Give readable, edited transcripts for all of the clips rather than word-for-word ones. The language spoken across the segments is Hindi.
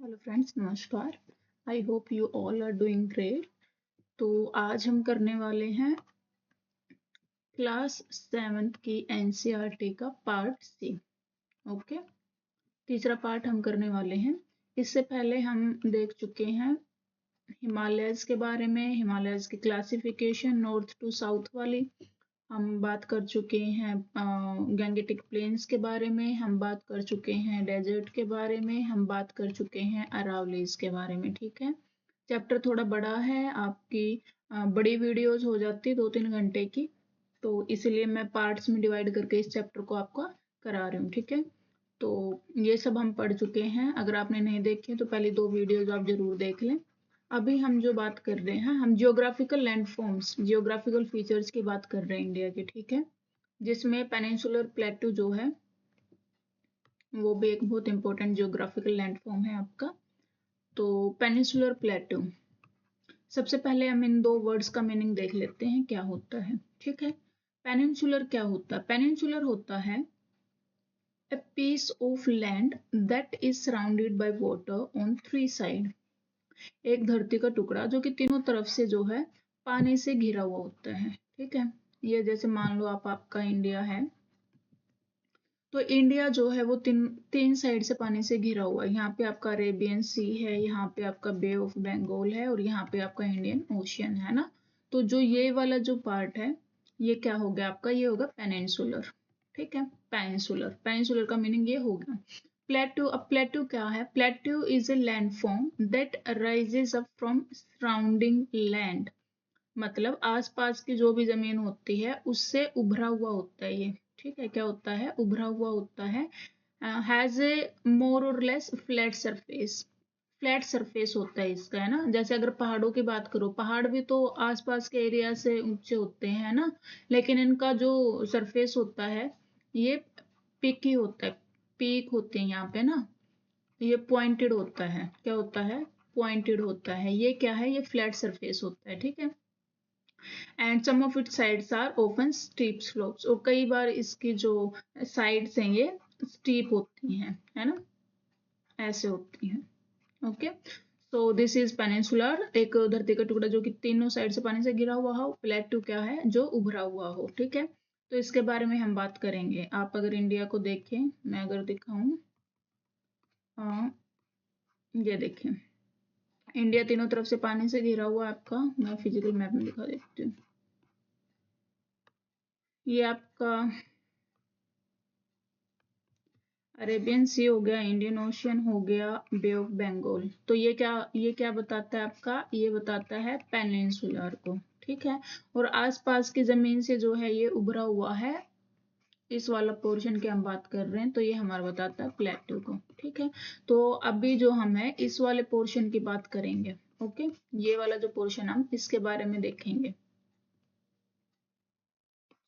हेलो फ्रेंड्स, नमस्कार। I hope you all are doing great. तो आज हम करने वाले हैं क्लास 7 की एनसीईआरटी का पार्ट सी। ओके, तीसरा पार्ट हम करने वाले हैं। इससे पहले हम देख चुके हैं हिमालयस के बारे में, हिमालयस की क्लासिफिकेशन नॉर्थ टू साउथ वाली। हम बात कर चुके हैं गैंगेटिक प्लेन्स के बारे में, हम बात कर चुके हैं डेजर्ट के बारे में, हम बात कर चुके हैं अरावलीज के बारे में। ठीक है, चैप्टर थोड़ा बड़ा है, आपकी बड़ी वीडियोस हो जाती 2-3 घंटे की, तो इसीलिए मैं पार्ट्स में डिवाइड करके इस चैप्टर को आपका करा रही हूँ। ठीक है, तो ये सब हम पढ़ चुके हैं। अगर आपने नहीं देखे तो पहले 2 वीडियोज आप जरूर देख लें। अभी हम जो बात कर रहे हैं, हम जियोग्राफिकल लैंडफॉर्म्स, जियोग्राफिकल फीचर्स की बात कर रहे हैं इंडिया के। ठीक है, जिसमें पेनिनसुलर प्लेटू जो है वो भी एक बहुत इंपॉर्टेंट जियोग्राफिकल लैंडफॉर्म है आपका। तो पेनिनसुलर प्लेटू, सबसे पहले हम इन 2 वर्ड्स का मीनिंग देख लेते हैं क्या होता है। ठीक है, पेनिनसुलर क्या होता है? पेनिनसुलर होता है a piece of land that is surrounded by water on 3 sides। एक धरती का टुकड़ा जो कि तीनों तरफ से जो है पानी से घिरा हुआ होता है। ठीक है, ये जैसे मान लो आपका इंडिया है, तो इंडिया जो है वो तीन साइड से पानी से घिरा हुआ है। यहाँ पे आपका अरेबियन सी है, यहाँ पे आपका बे ऑफ बंगाल है, और यहाँ पे आपका इंडियन ओशियन है ना। तो जो ये वाला जो पार्ट है, ये क्या हो गया आपका? ये होगा पेनिनसुलर। ठीक है, पेनिनसुलर, पेनिनसुलर का मीनिंग ये हो गया। प्लेटू, अब प्लेटू क्या है? प्लेटू is a landform that rises up from surrounding land. मतलब आसपास की जो भी जमीन होती है उससे उभरा हुआ होता है ये। ठीक है, क्या होता है? उभरा हुआ होता है। हैज ए मोर और less flat surface, flat surface होता है इसका, है ना। जैसे अगर पहाड़ों की बात करो, पहाड़ भी तो आसपास के एरिया से ऊंचे होते हैं, है ना, लेकिन इनका जो सरफेस होता है ये पीकी होता है, पीक होते हैं यहाँ पे ना। ये पॉइंटेड होता है। क्या होता है? पॉइंटेड होता है। ये क्या है? ये फ्लैट सरफेस होता है। ठीक है, and some of its sides are open steep slopes, और कई बार इसकी जो साइड्स हैं ये स्टीप होती हैं, है ना, ऐसे होती हैं। Okay, so this is peninsular, एक धरती का टुकड़ा जो कि तीनों साइड से पानी से घिरा हुआ हो। प्लेटू क्या है? जो उभरा हुआ हो। ठीक है, तो इसके बारे में हम बात करेंगे। आप अगर इंडिया को देखें, मैं अगर दिखाऊं, ये देखें, इंडिया तीनों तरफ से पानी से घिरा हुआ है आपका। मैं फिजिकल मैप में दिखा देती हूँ। ये आपका अरेबियन सी हो गया, इंडियन ओशियन हो गया, बे ऑफ बंगाल। तो ये क्या बताता है आपका? ये बताता है पेनिनसुलर को। ठीक है, और आसपास की जमीन से जो है ये उभरा हुआ है, इस वाला पोर्शन की हम बात कर रहे हैं, तो ये हमारा बताता है प्लेटू को। ठीक है, तो अभी जो हम है इस वाले पोर्शन की बात करेंगे। ओके, ये वाला जो पोर्शन हम इसके बारे में देखेंगे।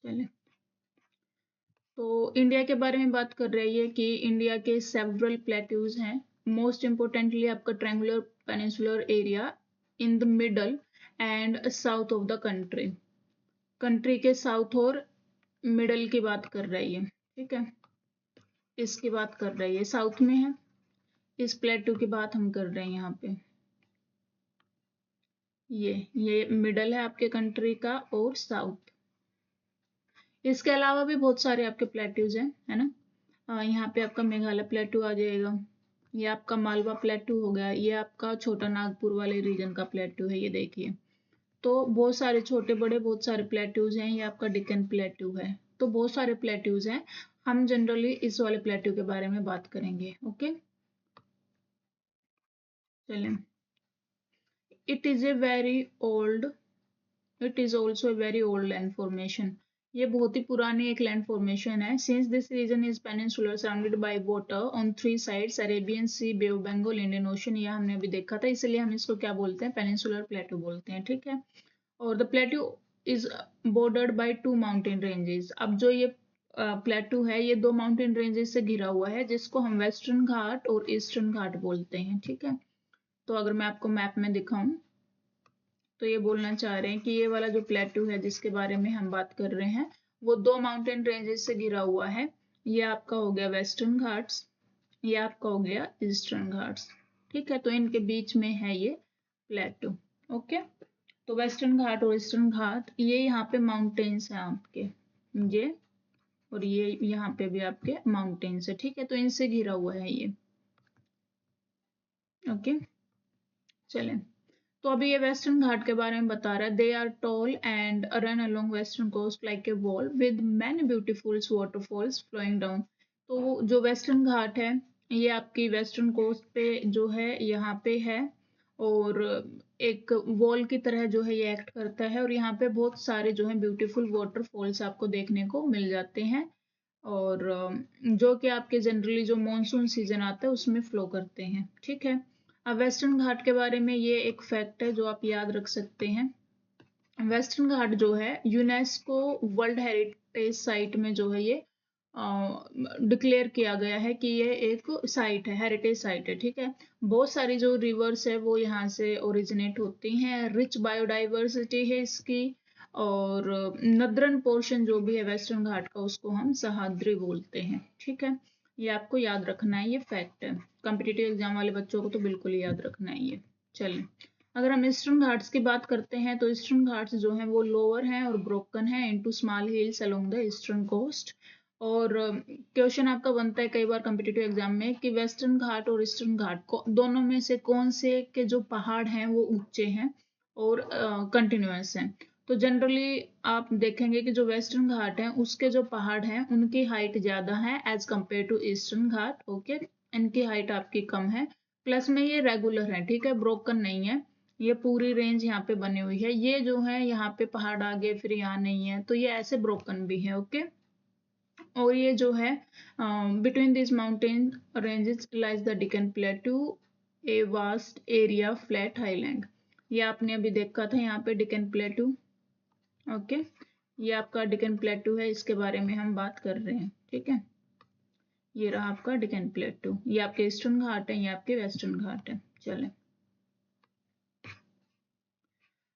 चलिए, तो इंडिया के बारे में बात कर रही है कि इंडिया के सेवरल प्लेट्यूज हैं। मोस्ट इम्पोर्टेंटली आपका triangular peninsular area in the middle and south of the country. Country के साउथ और मिडल की बात कर रही है। ठीक है, इसकी बात कर रही है, साउथ में है, इस प्लेट्यू की बात हम कर रहे हैं यहाँ पे। ये मिडल है आपके कंट्री का और साउथ। इसके अलावा भी बहुत सारे आपके प्लेट्यूज हैं, है ना। यहाँ पे आपका मेघालय प्लेटू आ जाएगा, ये आपका मालवा प्लेटू हो गया, ये आपका छोटा नागपुर वाले रीजन का प्लेटू है, ये देखिए। तो बहुत सारे छोटे बड़े बहुत सारे प्लेट्यूज हैं। ये आपका डिकन प्लेटू है। तो बहुत सारे प्लेट्यूज हैं, हम जनरली इस वाले प्लेटू के बारे में बात करेंगे। ओके, चलिए। It is a very old, it is also a very old land formation. ये बहुत ही पुरानी एक लैंड फॉर्मेशन है। Since this region is peninsular surrounded by water on 3 sides, Arabian sea, bay of Bengal, Indian ocean, ये हमने अभी देखा था, इसलिए हम इसको क्या बोलते हैं? पेनिनसुलर प्लेटू बोलते हैं। ठीक है, और the plateau is bordered by 2 mountain ranges. अब जो ये प्लेटू है ये 2 माउंटेन रेंजेस से घिरा हुआ है, जिसको हम वेस्टर्न घाट और ईस्टर्न घाट बोलते हैं। ठीक है, तो अगर मैं आपको मैप में दिखाऊं, तो ये बोलना चाह रहे हैं कि ये वाला जो प्लेटू है जिसके बारे में हम बात कर रहे हैं, वो 2 माउंटेन रेंजेस से घिरा हुआ है। ये आपका हो गया वेस्टर्न घाट्स, ये आपका हो गया ईस्टर्न घाट्स। ठीक है, तो इनके बीच में है ये प्लेटू। ओके, तो वेस्टर्न घाट और ईस्टर्न घाट, ये यहाँ पे माउंटेन्स हैं आपके, ये और ये यहाँ पे भी आपके माउंटेन्स है। ठीक है, तो इनसे घिरा हुआ है ये। ओके, चलें, तो अभी ये वेस्टर्न घाट के बारे में बता रहा है। They are tall and run along western coast like a wall with many beautiful waterfalls flowing down. तो जो वेस्टर्न घाट है ये आपकी वेस्टर्न कोस्ट पे जो है यहाँ पे है, और एक वॉल की तरह जो है ये एक्ट करता है, और यहाँ पे बहुत सारे जो है ब्यूटीफुल वाटरफॉल्स आपको देखने को मिल जाते हैं, और जो कि आपके जनरली जो मानसून सीजन आता है उसमें फ्लो करते हैं। ठीक है, अब वेस्टर्न घाट के बारे में ये एक फैक्ट है जो आप याद रख सकते हैं। वेस्टर्न घाट जो है यूनेस्को वर्ल्ड हेरिटेज साइट में जो है ये डिक्लेयर किया गया है कि ये एक साइट है, हेरिटेज साइट है। ठीक है, बहुत सारी जो रिवर्स है वो यहाँ से ओरिजिनेट होती हैं, रिच बायोडाइवर्सिटी है इसकी, और नदरन पोर्शन जो भी है वेस्टर्न घाट का उसको हम सह्याद्री बोलते हैं। ठीक है, ये आपको याद रखना है, ये फैक्ट है, कॉम्पिटिटिव एग्जाम वाले बच्चों को तो बिल्कुल याद रखना है ये। चलें, अगर हम ईस्टर्न घाट्स की बात करते हैं तो ईस्टर्न घाट्स जो हैं वो लोअर हैं और ब्रोकन है into small hills along the eastern coast. और क्वेश्चन आपका बनता है कई बार कॉम्पिटिटिव एग्जाम में कि वेस्टर्न घाट और ईस्टर्न घाट को दोनों में से कौन से के जो पहाड़ हैं वो ऊंचे हैं और कंटिन्यूअस हैं। तो जनरली आप देखेंगे कि जो वेस्टर्न घाट है उसके जो पहाड़ हैं उनकी हाइट ज्यादा है as compare to eastern ghat. Okay, इनकी हाइट आपकी कम है, प्लस में ये रेगुलर है। ठीक है, ब्रोकन नहीं है, ये पूरी रेंज यहाँ पे बनी हुई है। ये जो है यहाँ पे पहाड़ आगे फिर यहाँ नहीं है, तो ये ऐसे ब्रोकन भी है। ओके, और ये जो है between this mountain ranges lies the deacon प्लेटू, a vast area flat highland. ये आपने अभी देखा था यहाँ पे डिकन प्लेटू। ओके, ये आपका डिकन प्लेटू है, इसके बारे में हम बात कर रहे हैं। ठीक है, ये रहा आपका डिकन प्लेटू, ये आपके ईस्टर्न घाट है, ये आपके वेस्टर्न घाट है। चलें,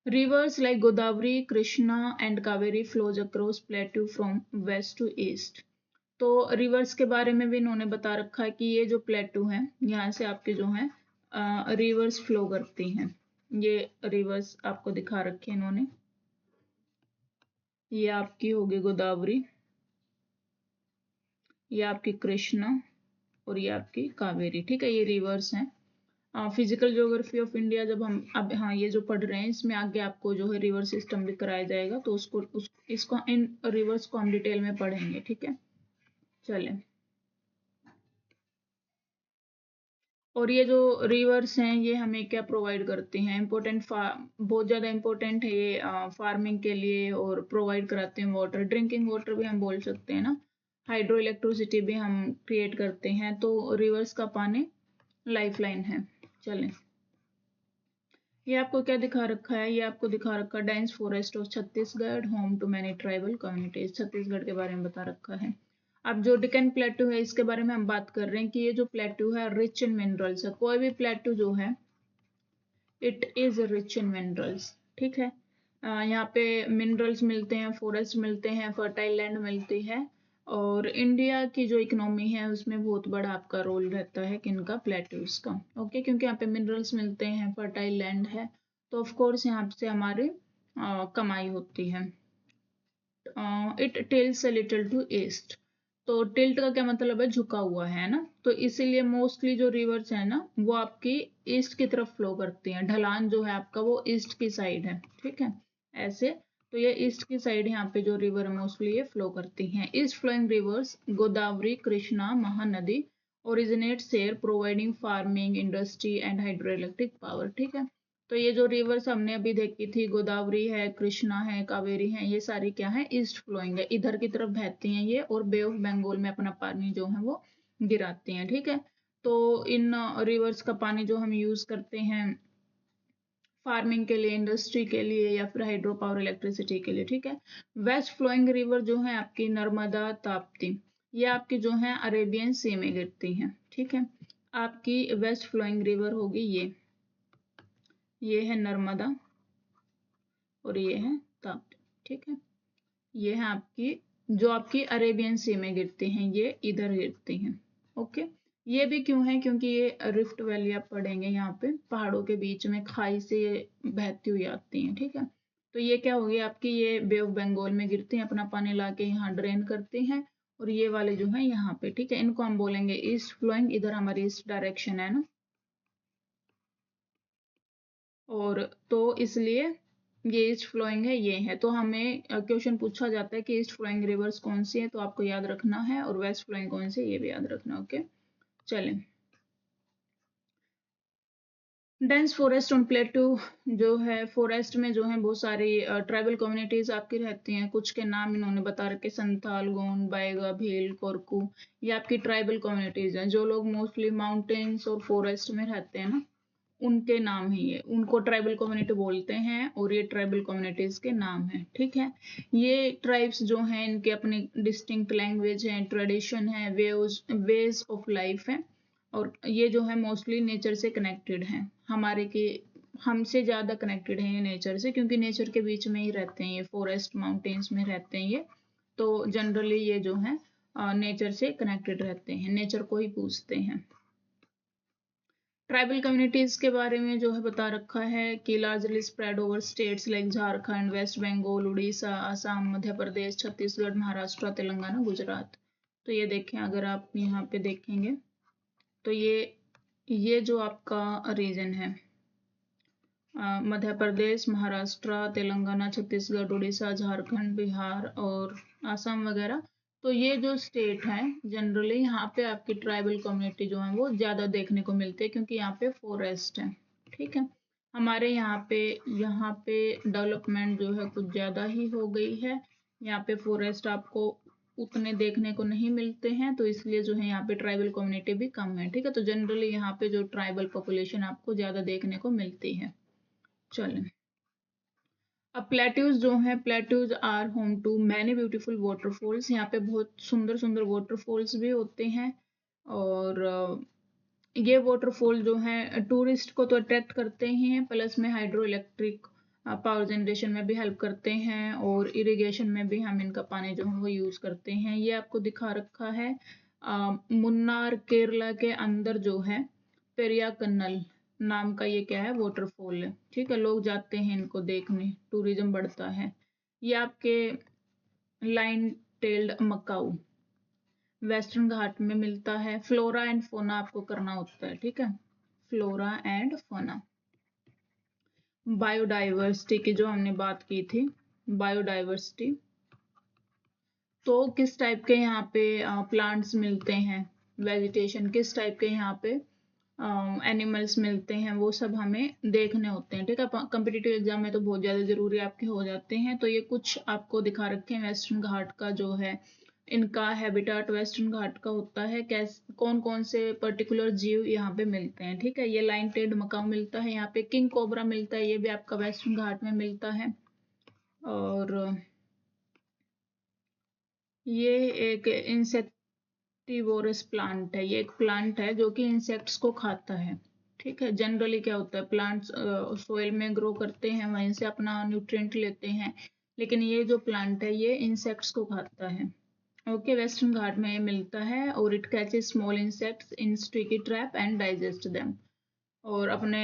rivers like Godavari, Krishna and Kaveri flows across plateau from west to east। तो रिवर्स के बारे में भी इन्होंने बता रखा है कि ये जो प्लेटू है यहाँ से आपके जो है रिवर्स फ्लो करती हैं। ये रिवर्स आपको दिखा रखे हैं इन्होंने, ये आपकी होगी गोदावरी, ये आपकी कृष्णा और ये आपकी कावेरी। ठीक है, ये रिवर्स हैं। फिजिकल ज्योग्राफी ऑफ इंडिया जब हम अब हाँ ये जो पढ़ रहे हैं इसमें आगे आपको जो है रिवर सिस्टम भी कराया जाएगा, तो इसको इन रिवर्स को हम डिटेल में पढ़ेंगे। ठीक है, चलें, और ये जो रिवर्स हैं ये हमें क्या प्रोवाइड करते हैं, इम्पोर्टेंट बहुत ज़्यादा इम्पोर्टेंट है ये फार्मिंग के लिए, और प्रोवाइड कराते हैं वाटर, ड्रिंकिंग वाटर भी हम बोल सकते हैं ना, हाइड्रो इलेक्ट्रिसिटी भी हम क्रिएट करते हैं। तो रिवर्स का पानी लाइफ लाइन है। चलें, ये आपको क्या दिखा रखा है, ये आपको दिखा रखा है dense forest of Chhattisgarh, home to many tribal communities, Chhattisgarh के बारे में बता रखा है। अब जो डिकन प्लेटू है इसके बारे में हम बात कर रहे हैं कि ये जो प्लेटू है रिच इन मिनरल्स है। कोई भी प्लेटू जो है it is rich in minerals. ठीक है, यहाँ पे मिनरल्स मिलते हैं, फॉरेस्ट मिलते हैं, फर्टाइल लैंड मिलती है, और इंडिया की जो इकोनॉमी है उसमें बहुत बड़ा आपका रोल रहता है किनका, प्लेट्यूज का। ओके, क्योंकि यहाँ पे मिनरल्स मिलते हैं, फर्टाइल लैंड है, तो ऑफ कोर्स यहाँ से हमारी कमाई होती है। It tilts a little to east, तो टिल्ट का क्या मतलब है, झुका हुआ है ना, तो इसीलिए मोस्टली जो रिवर्स है ना वो आपकी ईस्ट की तरफ फ्लो करती हैं, ढलान जो है आपका वो ईस्ट की साइड है। ठीक है, ऐसे, तो ये ईस्ट की साइड यहाँ पे जो रिवर मोस्टली ये फ्लो करती हैं। East flowing rivers Godavari, Krishna, Mahanadi originates here providing farming, industry and hydro electric power. ठीक है, तो ये जो रिवर्स हमने अभी देखी थी, गोदावरी है, कृष्णा है, कावेरी है, ये सारी क्या है, ईस्ट फ्लोइंग है, इधर की तरफ बहती हैं ये, और बे ऑफ बंगाल में अपना पानी जो है वो गिराती हैं। ठीक है, तो इन रिवर्स का पानी जो हम यूज करते हैं फार्मिंग के लिए, इंडस्ट्री के लिए, या फिर हाइड्रो पावर इलेक्ट्रिसिटी के लिए। ठीक है, वेस्ट फ्लोइंग रिवर जो है आपकी नर्मदा, ताप्ती, ये आपकी जो है अरेबियन सी में गिरती हैं। ठीक है, आपकी वेस्ट फ्लोइंग रिवर होगी ये है नर्मदा और ये है ताप्ती। ठीक है, ये है आपकी जो आपकी अरेबियन सी में गिरती हैं, ये इधर गिरती हैं। ओके, ये भी क्यों है, क्योंकि ये रिफ्ट वैली आप पढ़ेंगे, यहाँ पे पहाड़ों के बीच में खाई से ये बहती हुई आती हैं, ठीक है। तो ये क्या होगी आपकी, ये बे ऑफ बंगाल में गिरती हैं, अपना पानी लाके यहाँ ड्रेन करती हैं, और ये वाले जो है यहाँ पे, ठीक है, इनको हम बोलेंगे ईस्ट फ्लोइंग, इधर हमारी ईस्ट डायरेक्शन है ना, और तो इसलिए ये ईस्ट फ्लोइंग है, ये है। तो हमें क्वेश्चन पूछा जाता है कि ईस्ट फ्लोइंग रिवर्स कौन सी है, तो आपको याद रखना है, और वेस्ट फ्लोइंग कौन सी है ये भी याद रखना। ओके, चलें। डेंस फॉरेस्ट ऑन प्लेटू जो है, फॉरेस्ट में जो है बहुत सारी ट्राइबल कम्युनिटीज आपकी रहती हैं। कुछ के नाम इन्होंने बता रखे, संथाल, गोंड, बाएगा, भील, कोरकू, ये आपकी ट्राइबल कम्युनिटीज हैं। जो लोग मोस्टली माउंटेन्स और फॉरेस्ट में रहते हैं ना, उनके नाम है ये, उनको ट्राइबल कम्युनिटी बोलते हैं, और ये ट्राइबल कम्युनिटीज के नाम है, ठीक है। ये ट्राइब्स जो हैं इनके अपने डिस्टिंक्ट लैंग्वेज है, ट्रेडिशन है, वेज ऑफ लाइफ है, और ये जो है मोस्टली नेचर से कनेक्टेड हैं, हमारे के हमसे ज़्यादा कनेक्टेड हैं ये नेचर से, क्योंकि नेचर के बीच में ही रहते हैं ये, फॉरेस्ट माउंटेन्स में रहते हैं ये। तो जनरली ये जो है नेचर से कनेक्टेड रहते हैं, नेचर को ही पूजते हैं। ट्राइबल कम्युनिटीज के बारे में जो है बता रखा है कि largely spread over states like Jharkhand, West Bengal, Orissa, Assam, Madhya Pradesh, Chhattisgarh, Maharashtra, Telangana, Gujarat. तो ये देखें, अगर आप यहाँ पे देखेंगे तो ये जो आपका रीजन है, मध्य प्रदेश, महाराष्ट्र, तेलंगाना, छत्तीसगढ़, उड़ीसा, झारखंड, बिहार और असम वगैरह, तो ये जो स्टेट है जनरली यहाँ पे आपकी ट्राइबल कम्युनिटी जो है वो ज़्यादा देखने को मिलती है, क्योंकि यहाँ पे फॉरेस्ट है, ठीक है। हमारे यहाँ पे डेवलपमेंट जो है कुछ ज़्यादा ही हो गई है, यहाँ पे फॉरेस्ट आपको उतने देखने को नहीं मिलते हैं, तो इसलिए जो है यहाँ पे ट्राइबल कम्युनिटी भी कम है, ठीक है। तो जनरली यहाँ पे जो ट्राइबल पॉपुलेशन आपको ज़्यादा देखने को मिलती है। चलें, अब प्लेट्यूज जो है, plateaus are home to many beautiful waterfalls, यहाँ पे बहुत सुंदर सुंदर वाटरफॉल्स भी होते हैं, और ये वाटरफॉल जो है टूरिस्ट को तो अट्रैक्ट करते ही हैं, प्लस में हाइड्रो इलेक्ट्रिक पावर जनरेशन में भी हेल्प करते हैं, और इरिगेशन में भी हम इनका पानी जो है वो यूज़ करते हैं। ये आपको दिखा रखा है मुन्नार केरला के अंदर जो है पेरिया कन्नल नाम का ये क्या है, वाटरफॉल है, ठीक है। लोग जाते हैं इनको देखने, टूरिज्म बढ़ता है। ये आपके लाइन टेल्ड मकाऊ वेस्टर्न घाट में मिलता है। फ्लोरा एंड फोना आपको करना होता है, ठीक है, फ्लोरा एंड फोना। बायोडाइवर्सिटी की जो हमने बात की थी, बायोडाइवर्सिटी, तो किस टाइप के यहाँ पे प्लांट्स मिलते हैं, वेजिटेशन किस टाइप के यहाँ पे एनिमल्स मिलते हैं, वो सब हमें देखने होते हैं, ठीक है। कम्पिटिटिव एग्जाम में तो बहुत ज़्यादा ज़रूरी आपके हो जाते हैं। तो ये कुछ आपको दिखा रखे हैं वेस्टर्न घाट का जो है इनका हैबिटाट, वेस्टर्न घाट का होता है, कैसे कौन कौन से पर्टिकुलर जीव यहाँ पे मिलते हैं, ठीक है। ये लाइन टेड मकाऊ मिलता है, यहाँ पे किंग कोबरा मिलता है, ये भी आपका वेस्टर्न घाट में मिलता है। और ये एक इंसेक्टिवोरस प्लांट है, ये एक प्लांट है जो कि इंसेक्ट्स को खाता है, ठीक है। जनरली क्या होता है, प्लांट्स सोइल में ग्रो करते हैं, वहीं से अपना न्यूट्रिएंट लेते हैं, लेकिन ये जो प्लांट है ये इंसेक्ट्स को खाता है। ओके, वेस्टर्न घाट में ये मिलता है, और it catches small insects in sticky trap and digest them, और अपने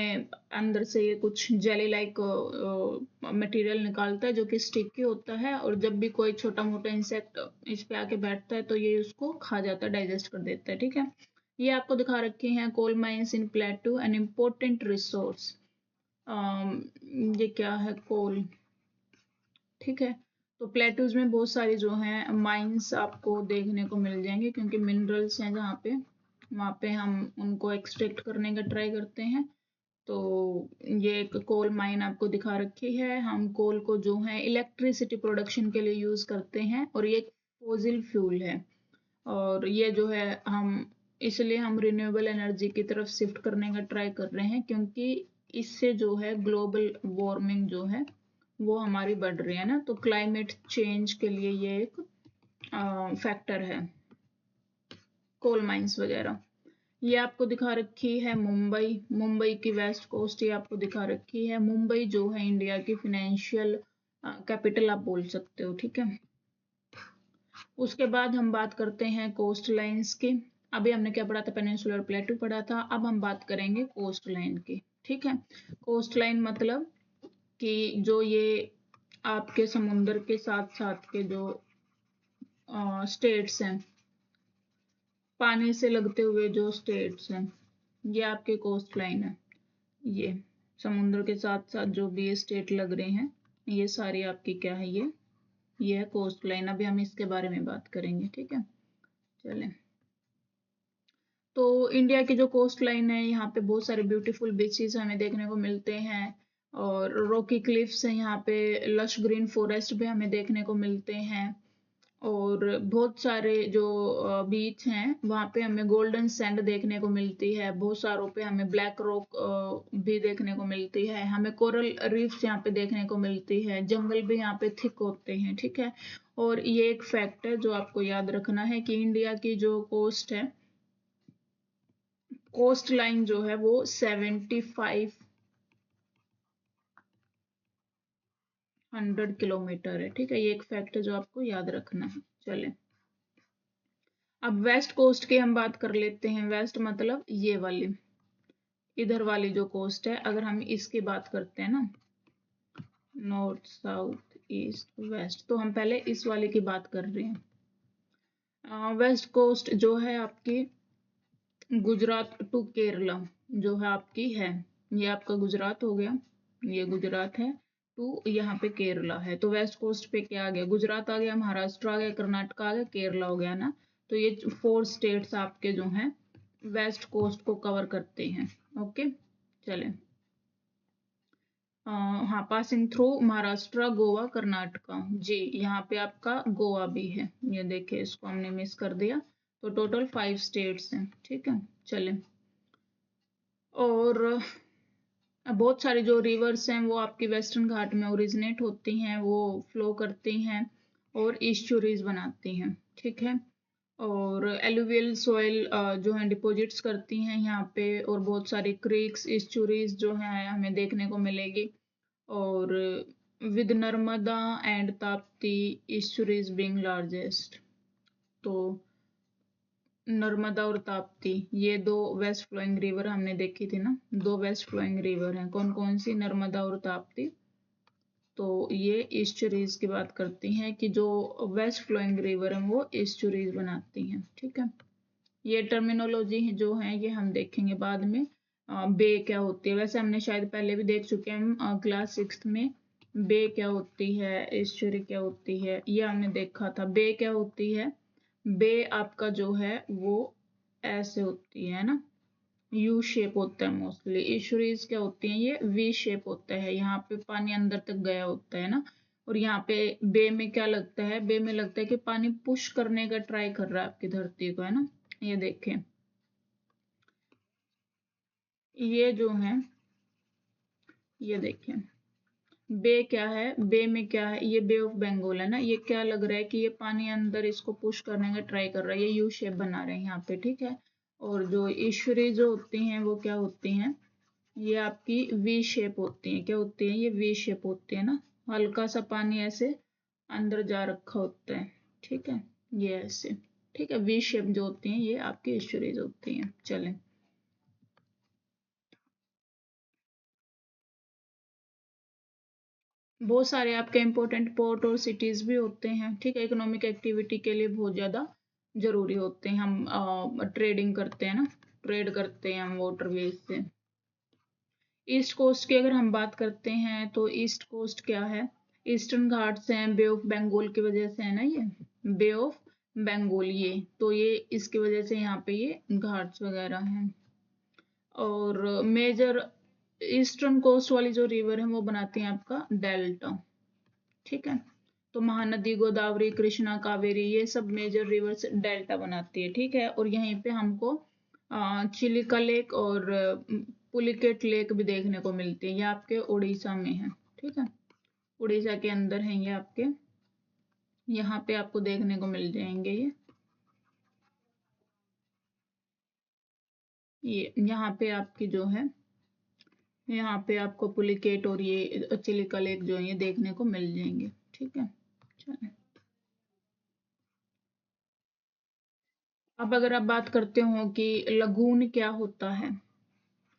अंदर से ये कुछ जेली लाइक मटेरियल निकालता है जो कि स्टिकी होता है, और जब भी कोई छोटा मोटा इंसेक्ट इस पे आके बैठता है तो ये उसको खा जाता है, डाइजेस्ट कर देता है, ठीक है। ये आपको दिखा रखे हैं coal mines in plateau an important resource, ये क्या है, कोल, ठीक है। तो प्लेटूज में बहुत सारी जो है माइंस आपको देखने को मिल जाएंगे, क्योंकि मिनरल्स हैं जहाँ पे, वहाँ पे हम उनको एक्सट्रैक्ट करने का ट्राई करते हैं। तो ये एक कोल माइन आपको दिखा रखी है, हम कोल को जो है इलेक्ट्रिसिटी प्रोडक्शन के लिए यूज करते हैं, और ये एक फॉसिल फ्यूल है, और ये जो है हम इसलिए हम रिन्यूएबल एनर्जी की तरफ शिफ्ट करने का ट्राई कर रहे हैं, क्योंकि इससे जो है ग्लोबल वार्मिंग जो है वो हमारी बढ़ रही है ना, तो क्लाइमेट चेंज के लिए ये एक फैक्टर है, कोल माइंस वगैरह। ये आपको दिखा रखी है मुंबई, मुंबई की वेस्ट कोस्ट ये आपको दिखा रखी है। मुंबई जो है इंडिया की फाइनेंशियल कैपिटल आप बोल सकते हो, ठीक है। उसके बाद हम बात करते हैं कोस्ट लाइंस की। अभी हमने क्या पढ़ा था, पेनिनसुलर प्लेटू पढ़ा था। अब हम बात करेंगे कोस्ट लाइन की। ठीक है, कोस्ट लाइन मतलब कि जो ये आपके समुद्र के साथ साथ के जो स्टेट्स हैं, पानी से लगते हुए जो स्टेट्स हैं, ये आपके कोस्ट लाइन है। ये समुद्र के साथ साथ जो भी ये स्टेट लग रहे हैं, ये सारी आपकी क्या है, ये है कोस्ट लाइन। अभी हम इसके बारे में बात करेंगे। ठीक है, चलें। तो इंडिया की जो कोस्ट लाइन है, यहाँ पे बहुत सारे ब्यूटीफुल बीचेस हमें देखने को मिलते हैं और रॉकी क्लिफ्स हैं, यहाँ पे लश ग्रीन फॉरेस्ट भी हमें देखने को मिलते हैं और बहुत सारे जो बीच हैं वहाँ पे हमें गोल्डन सैंड देखने को मिलती है। बहुत सारों पे हमें ब्लैक रॉक भी देखने को मिलती है। हमें कोरल रीफ्स यहाँ पे देखने को मिलती है। जंगल भी यहाँ पे थिक होते हैं। ठीक है, और ये एक फैक्ट है जो आपको याद रखना है कि इंडिया की जो कोस्ट है, कोस्ट लाइन जो है वो 7500 किलोमीटर है। ठीक है, ये एक फैक्ट है जो आपको याद रखना है। चले, अब वेस्ट कोस्ट की हम बात कर लेते हैं। वेस्ट मतलब ये वाली, इधर वाली जो कोस्ट है, अगर हम इसकी बात करते हैं ना, नॉर्थ साउथ ईस्ट वेस्ट, तो हम पहले इस वाले की बात कर रहे हैं। वेस्ट कोस्ट जो है आपकी गुजरात टू केरला जो है आपकी है, ये आपका गुजरात हो गया, ये गुजरात है टू यहाँ पे केरला है। तो वेस्ट कोस्ट पे क्या आ गया, गुजरात आ गया, महाराष्ट्र आ गया, कर्नाटक आ गया, केरला हो गया ना। तो ये 4 स्टेट्स आपके जो हैं वेस्ट कोस्ट को कवर करते हैं। ओके, चलें। हाँ, पासिंग थ्रू महाराष्ट्र, गोवा, कर्नाटका। जी, यहाँ पे आपका गोवा भी है, ये देखिए, इसको हमने मिस कर दिया। तो टोटल 5 स्टेट्स हैं। ठीक है, चलें। और बहुत सारी जो रिवर्स हैं वो आपकी वेस्टर्न घाट में ओरिजिनेट होती हैं, वो फ्लो करती हैं और ईस्चुरीज बनाती हैं। ठीक है, और एलुवियल सॉइल जो है डिपॉजिट्स करती हैं यहाँ पे, और बहुत सारी क्रीक्स ईस्चुरीज जो हैं हमें देखने को मिलेगी। और with Narmada and Tapti estuaries being largest, तो नर्मदा और ताप्ती ये 2 वेस्ट फ्लोइंग रिवर हमने देखी थी ना। 2 वेस्ट फ्लोइंग रिवर हैं, कौन कौन सी, नर्मदा और ताप्ती। तो ये ईस्चुरीज की बात करती हैं कि जो वेस्ट फ्लोइंग रिवर हैं वो ईस्चुरीज बनाती हैं। ठीक है, ये टर्मिनोलॉजी जो है ये हम देखेंगे बाद में। बे क्या होती है, वैसे हमने शायद पहले भी देख चुके हैं क्लास 6 में। बे क्या होती है, ईस्चुरी क्या होती है, ये हमने देखा था। बे क्या होती है, बे आपका जो है वो ऐसे होती है ना, यू शेप होता है मोस्टली। ईस्चुरीज क्या होती हैं, ये वी शेप होता है, यहाँ पे पानी अंदर तक गया होता है ना। और यहाँ पे बे में क्या लगता है, बे में लगता है कि पानी पुश करने का ट्राई कर रहा है आपकी धरती को, है ना। ये देखें, ये जो है, ये देखें, बे क्या है, बे में क्या है, ये बे ऑफ बंगाल है ना। ये क्या लग रहा है कि ये पानी अंदर इसको पुश करने का ट्राई कर रहा है, ये यू शेप बना रहे हैं यहाँ पे। ठीक है, और जो ईश्वरी जो होती हैं वो क्या होती हैं, ये आपकी वी शेप होती हैं। क्या होती है, ये वी शेप होती है ना, हल्का सा पानी ऐसे अंदर जा रखा होता है। ठीक है, ये ऐसे। ठीक है, वी शेप जो होती हैं ये आपकी ईश्वरीज होती हैं। चलें, बहुत सारे आपके इम्पोर्टेंट पोर्ट और सिटीज भी होते हैं। ठीक है, इकोनॉमिक एक्टिविटी के लिए बहुत ज़्यादा जरूरी होते हैं। हम ट्रेडिंग करते हैं ना, ट्रेड करते हैं हम वाटरवेज से। ईस्ट कोस्ट की अगर हम बात करते हैं तो ईस्ट कोस्ट क्या है, ईस्टर्न घाट्स हैं, बे ऑफ बंगाल की वजह से है ना, ये बे ऑफ बंगाल, ये तो ये इसकी वजह से यहाँ पे ये घाट्स वगैरह हैं। और मेजर ईस्टर्न कोस्ट वाली जो रिवर है वो बनाती हैं आपका डेल्टा। ठीक है, तो महानदी, गोदावरी, कृष्णा, कावेरी, ये सब मेजर रिवर्स डेल्टा बनाती है। ठीक है, और यहीं पे हमको चिलिका लेक और पुलिकेट लेक भी देखने को मिलती है। ये आपके उड़ीसा में है। ठीक है, उड़ीसा के अंदर है ये आपके, यहाँ पे आपको देखने को मिल जाएंगे ये यहाँ पे आपकी जो है, यहाँ पे आपको पुलिकेट और ये चिलिका लेक जो है ये देखने को मिल जाएंगे। ठीक है, चलिए। अब अगर आप बात करते हो कि लगून क्या होता है,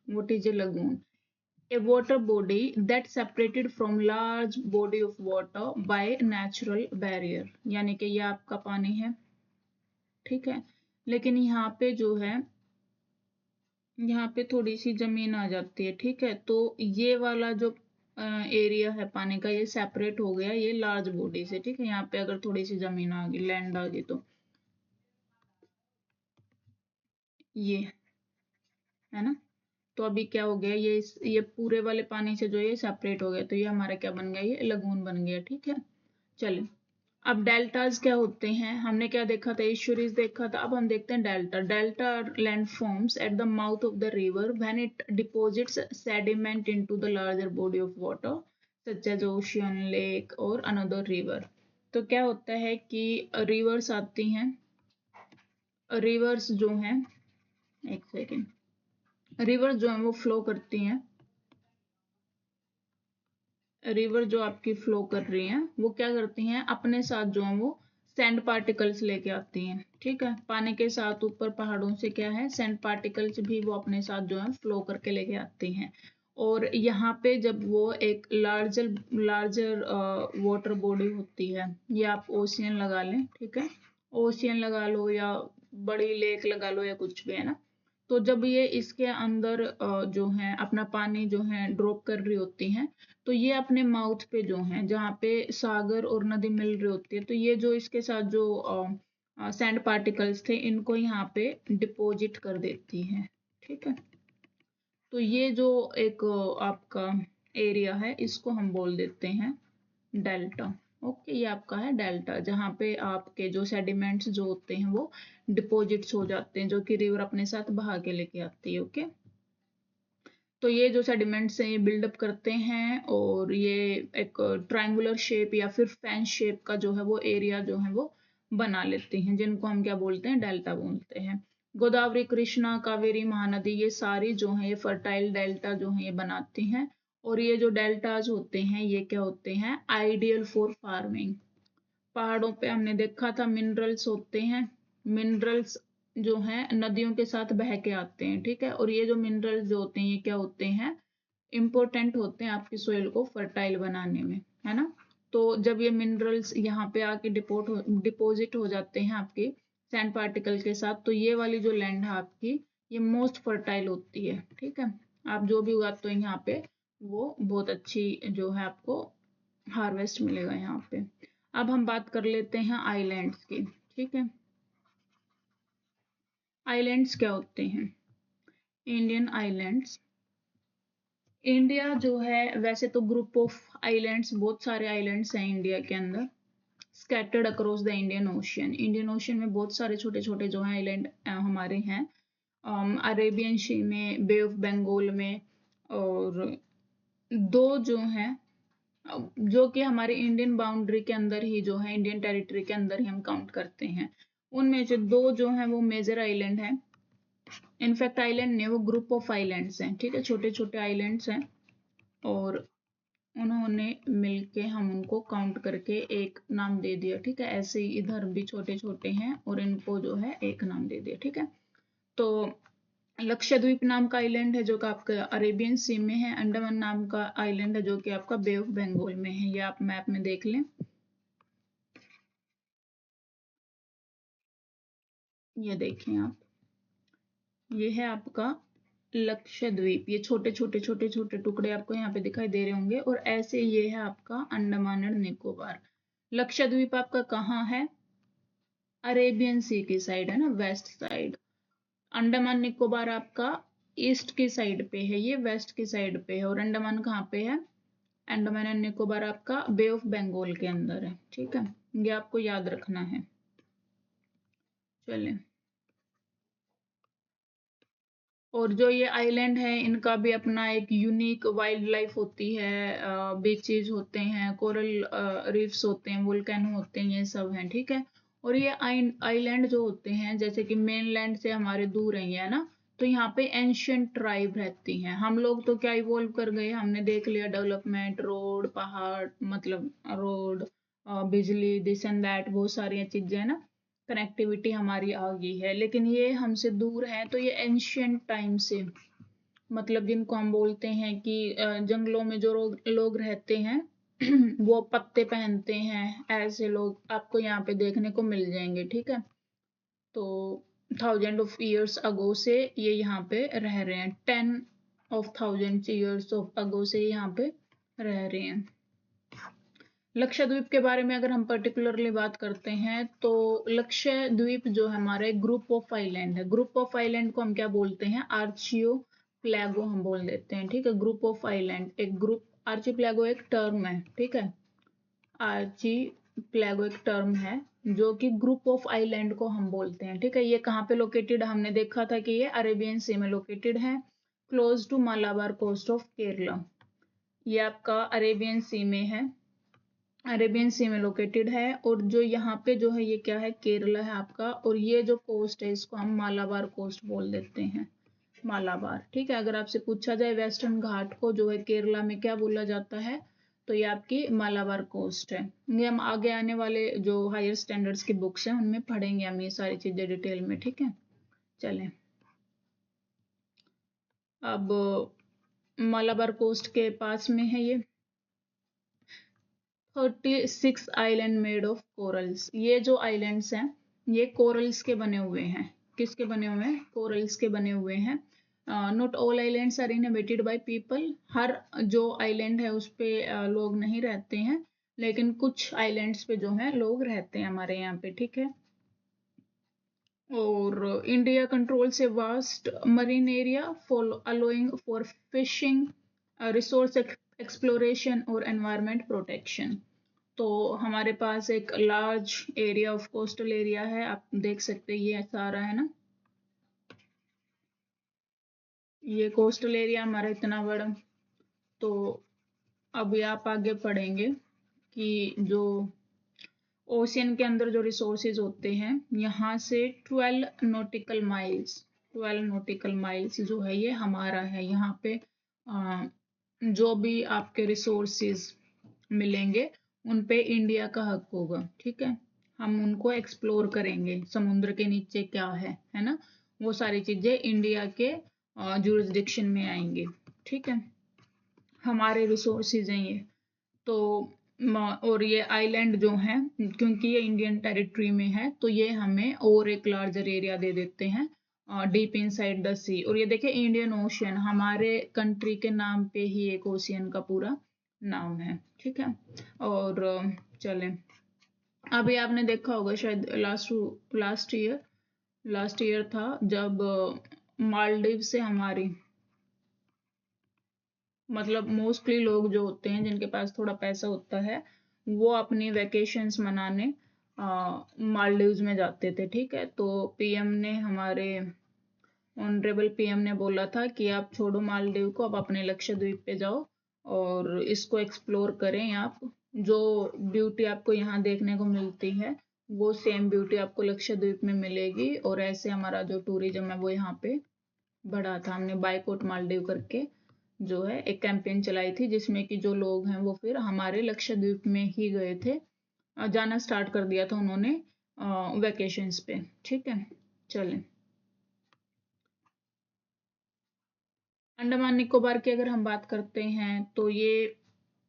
what is a lagoon? A water body that separated from large body of water by natural barrier, यानी कि ये आपका पानी है, ठीक है, लेकिन यहाँ पे जो है, यहाँ पे थोड़ी सी जमीन आ जाती है, ठीक है, तो ये वाला जो एरिया है पानी का, ये सेपरेट हो गया ये लार्ज बॉडी से, ठीक है। यहाँ पे अगर थोड़ी सी जमीन आ गई, लैंड आ गई, तो ये है ना, तो अभी क्या हो गया, ये पूरे वाले पानी से जो ये सेपरेट हो गया, तो ये हमारा क्या बन गया, ये लगून बन गया, ठीक है। चलिए, अब डेल्टाज क्या होते हैं, हमने क्या देखा था, एस्चुरीज देखा था, अब हम देखते हैं delta. Delta land forms at the mouth of the river when it deposits sediment into the larger body of water such as ocean, lake और अनदर रिवर। तो क्या होता है कि रिवर्स आती हैं, रिवर्स जो हैं, एक सेकेंड, रिवर्स जो है वो फ्लो करती हैं, रिवर जो आपकी फ्लो कर रही हैं वो क्या करती हैं, अपने साथ जो है वो सैंड पार्टिकल्स लेके आती हैं, ठीक है। पानी के साथ ऊपर पहाड़ों से क्या है, सैंड पार्टिकल्स भी वो अपने साथ जो है फ्लो करके लेके आती हैं। और यहाँ पे जब वो एक लार्जर लार्जर वाटर बॉडी होती है, ये आप ओशियन लगा लें, ठीक है, ओशियन लगा लो या बड़ी लेक लगा लो या कुछ भी, है ना। तो जब ये इसके अंदर जो है अपना पानी जो है ड्रॉप कर रही होती हैं, तो ये अपने माउथ पे जो है, जहाँ पे सागर और नदी मिल रही होती है, तो ये जो इसके साथ जो सैंड पार्टिकल्स थे, इनको यहाँ पे डिपॉजिट कर देती है, ठीक है। तो ये जो एक आपका एरिया है, इसको हम बोल देते हैं डेल्टा। ओके, ये आपका है डेल्टा, जहाँ पे आपके जो सेडिमेंट्स जो होते हैं वो डिपॉजिट्स हो जाते हैं, जो कि रिवर अपने साथ बहा के लेके आती है। ओके, तो ये जो सेडिमेंट्स हैं ये बिल्डअप करते हैं और ये एक ट्रायंगुलर शेप या फिर फैन शेप का जो है वो एरिया जो है वो बना लेते हैं, जिनको हम क्या बोलते हैं, डेल्टा बोलते हैं। गोदावरी, कृष्णा, कावेरी, महानदी, ये सारी जो है ये फर्टाइल डेल्टा जो है ये बनाती हैं। और ये जो डेल्टाज होते हैं ये क्या होते हैं, आइडियल फॉर फार्मिंग। पहाड़ों पे हमने देखा था मिनरल्स होते हैं, मिनरल्स जो हैं नदियों के साथ बह के आते हैं, ठीक है। और ये जो मिनरल्स जो होते हैं ये क्या होते हैं, इम्पोर्टेंट होते हैं आपकी सोइल को फर्टाइल बनाने में, है ना। तो जब ये मिनरल्स यहाँ पे आके डिपोजिट हो जाते हैं आपके सैंड पार्टिकल के साथ, तो ये वाली जो लैंड है आपकी, ये मोस्ट फर्टाइल होती है, ठीक है। आप जो भी उगाते हो यहाँ पे वो बहुत अच्छी जो है आपको हार्वेस्ट मिलेगा यहाँ पे। अब हम बात कर लेते हैं आइलैंड्स की, ठीक है। आइलैंड्स क्या होते हैं, इंडियन आइलैंड्स, इंडिया जो है वैसे तो ग्रुप ऑफ आइलैंड्स, बहुत सारे आइलैंड्स हैं इंडिया के अंदर, scattered across the Indian ocean. Indian ocean में बहुत सारे छोटे छोटे जो है आइलैंड हमारे हैं, अरेबियन सी में, बे ऑफ बंगाल में, और दो जो हैं जो कि हमारे इंडियन बाउंड्री के अंदर ही जो है, इंडियन टेरिटरी के अंदर ही हम काउंट करते हैं। उनमें से दो जो हैं वो मेजर आइलैंड हैं, इनफैक्ट आइलैंड ने वो ग्रुप ऑफ आइलैंड्स हैं, ठीक है, छोटे छोटे आइलैंड्स हैं, और उन्होंने मिलके हम उनको काउंट करके एक नाम दे दिया, ठीक है। ऐसे ही इधर भी छोटे छोटे हैं और इनको जो है एक नाम दे दिया, ठीक है। तो लक्षद्वीप नाम का आइलैंड है जो कि आपका अरेबियन सी में है, अंडमान नाम का आइलैंड है जो कि आपका बे ऑफ बंगाल में है, ये आप मैप में देख लें। ये देखें आप, ये है आपका लक्षद्वीप, ये छोटे छोटे छोटे छोटे टुकड़े आपको यहाँ पे दिखाई दे रहे होंगे, और ऐसे ये है आपका अंडमान एंड निकोबार। लक्षद्वीप आपका कहाँ है, अरेबियन सी की साइड है ना, वेस्ट साइड। अंडमान निकोबार आपका ईस्ट की साइड पे है, ये वेस्ट की साइड पे है। और अंडमान कहाँ पे है, अंडमान एंड निकोबार आपका बे ऑफ बंगाल के अंदर है, ठीक है, ये आपको याद रखना है। चलिए, और जो ये आइलैंड है इनका भी अपना एक यूनिक वाइल्ड लाइफ होती है, बीचेज होते हैं, कोरल रीफ्स होते हैं, वोल्केनो होते हैं, ये सब हैं, ठीक है। और ये आइलैंड जो होते हैं जैसे कि मेनलैंड से हमारे दूर है ना, तो यहाँ पे एंशियंट ट्राइब रहती हैं। हम लोग तो क्या इवॉल्व कर गए, हमने देख लिया डेवलपमेंट, रोड, पहाड़, मतलब रोड, बिजली, दिस एंड दैट, बहुत सारी चीजें है ना। कनेक्टिविटी हमारी आ गई है, लेकिन ये हमसे दूर है। तो ये एंशियंट टाइम से, मतलब जिनको हम बोलते हैं कि जंगलों में जो लोग रहते हैं वो पत्ते पहनते हैं, ऐसे लोग आपको यहाँ पे देखने को मिल जाएंगे। ठीक है, तो 1000 of years अगो से ये यहाँ पे रह रहे हैं, 10 of 1000 years ऑफ अगो से यहाँ पे रह रहे हैं। लक्षद्वीप के बारे में अगर हम पर्टिकुलरली बात करते हैं तो लक्षद्वीप जो हमारे ग्रुप ऑफ आइलैंड है, ग्रुप ऑफ आइलैंड को हम क्या बोलते हैं, आर्चियोप्लैगो हम बोल देते हैं। ठीक है, ग्रुप ऑफ आइलैंड एक ग्रुप, आर्चियोप्लैगो एक टर्म है। ठीक है, आर्चियोप्लैगो एक टर्म है जो कि ग्रुप ऑफ आइलैंड को हम बोलते हैं। ठीक है, ये कहाँ पे लोकेटेड, हमने देखा था कि ये अरेबियन सी में लोकेटेड है, close to Malabar coast of Kerala. ये आपका अरेबियन सी में है, अरेबियन सी में लोकेटेड है। और जो यहाँ पे जो है ये क्या है, केरला है आपका। और ये जो कोस्ट है इसको हम मालाबार कोस्ट बोल देते हैं, मालाबार। ठीक है, अगर आपसे पूछा जाए वेस्टर्न घाट को जो है केरला में क्या बोला जाता है, तो ये आपकी मालाबार कोस्ट है। ये हम आगे आने वाले जो हायर स्टैंडर्ड्स की बुक्स हैं उनमें पढ़ेंगे हम ये सारी चीजें डिटेल में। ठीक है, चलें अब मालाबार कोस्ट के पास में है ये 36 आइलैंड मेड ऑफ कोरल्स। ये जो आइलैंड्स हैं ये कोरल्स के बने हुए हैं। किसके बने हुए हैं, कोरल्स के बने हुए हैं। Not all islands are inhabited by people. हर जो आइलैंड है उस पे लोग नहीं रहते हैं, लेकिन कुछ आइलैंड्स पे जो है लोग रहते हैं हमारे यहाँ पे। ठीक है, और India controls a vast marine area for allowing for fishing, resource exploration और एनवायरमेंट प्रोटेक्शन। तो हमारे पास एक large area of coastal area है, आप देख सकते हैं ये सारा है ना, ये कोस्टल एरिया हमारा इतना बड़ा। तो अभी आप आगे पढ़ेंगे कि जो ओशियन के अंदर जो रिसोर्सेज होते हैं, यहाँ से 12 नॉटिकल माइल्स, 12 नॉटिकल माइल्स जो है ये हमारा है। यहाँ पे जो भी आपके रिसोर्सेज मिलेंगे उन पे इंडिया का हक होगा। ठीक है, हम उनको एक्सप्लोर करेंगे, समुद्र के नीचे क्या है ना, वो सारी चीजें इंडिया के जुरिस्डिक्शन में आएंगी। ठीक है, हमारे रिसोर्सेज हैं ये। तो और ये आइलैंड जो है, क्योंकि ये इंडियन टेरिटरी में है तो ये हमें और एक लार्जर एरिया दे देते हैं डीप इनसाइड द सी। और ये देखिए इंडियन ओशियन, हमारे कंट्री के नाम पे ही एक ओशियन का पूरा नाम है। ठीक है, और चलें, अभी आपने देखा होगा शायद लास्ट ईयर था जब मालदीव से हमारी, मतलब मोस्टली लोग जो होते हैं जिनके पास थोड़ा पैसा होता है वो अपनी वैकेशंस मनाने मालदीव्स में जाते थे। ठीक है, तो पीएम ने, हमारे ऑनरेबल पीएम ने बोला था कि आप छोड़ो मालदीव को, आप अपने लक्षद्वीप पे जाओ और इसको एक्सप्लोर करें। आप जो ब्यूटी आपको यहाँ देखने को मिलती है वो सेम ब्यूटी आपको लक्षद्वीप में मिलेगी। और ऐसे हमारा जो टूरिज्म है वो यहाँ पे बढ़ा था। हमने बाइकआउट मालदीव करके जो है एक कैंपेन चलाई थी जिसमें कि जो लोग हैं वो फिर हमारे लक्षद्वीप में ही गए थे, जाना स्टार्ट कर दिया था उन्होंने वैकेशंस पे। ठीक है, चलें, अंडमान निकोबार की अगर हम बात करते हैं तो ये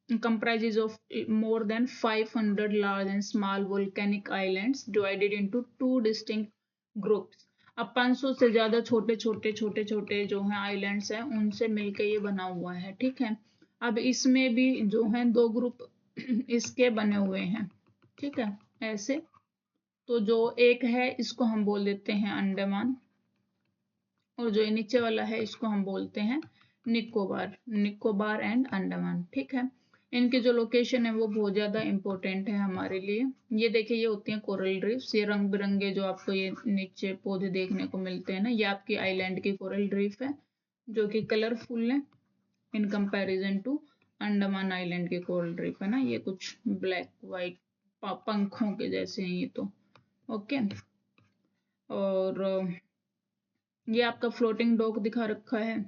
comprises of more than 500 large and small volcanic islands divided into two distinct groups। अब 500 से ज्यादा छोटे छोटे जो हैं आइलैंड्स हैं उनसे मिलके ये बना हुआ है। ठीक है, अब इसमें भी जो है दो ग्रुप इसके बने हुए हैं। ठीक है, ऐसे तो जो एक है इसको हम बोल देते हैं अंडमान, और जो ये नीचे वाला है इसको हम बोलते हैं निकोबार, निकोबार एंड अंडमान। ठीक है, इनकी जो लोकेशन है वो बहुत ज़्यादा इंपॉर्टेंट है हमारे लिए। ये देखिए ये होती हैं कोरल रीफ्स, ये रंग बिरंगे जो आपको ये नीचे पौधे देखने को मिलते हैं ना, ये आपकी आइलैंड की कोरल रीफ है जो कि कलरफुल है in comparison to Andaman island की कोरल रीफ है ना, ये कुछ ब्लैक वाइट पंखों के जैसे हैं ये तो। ओके, और ये आपका फ्लोटिंग डॉक दिखा रखा है,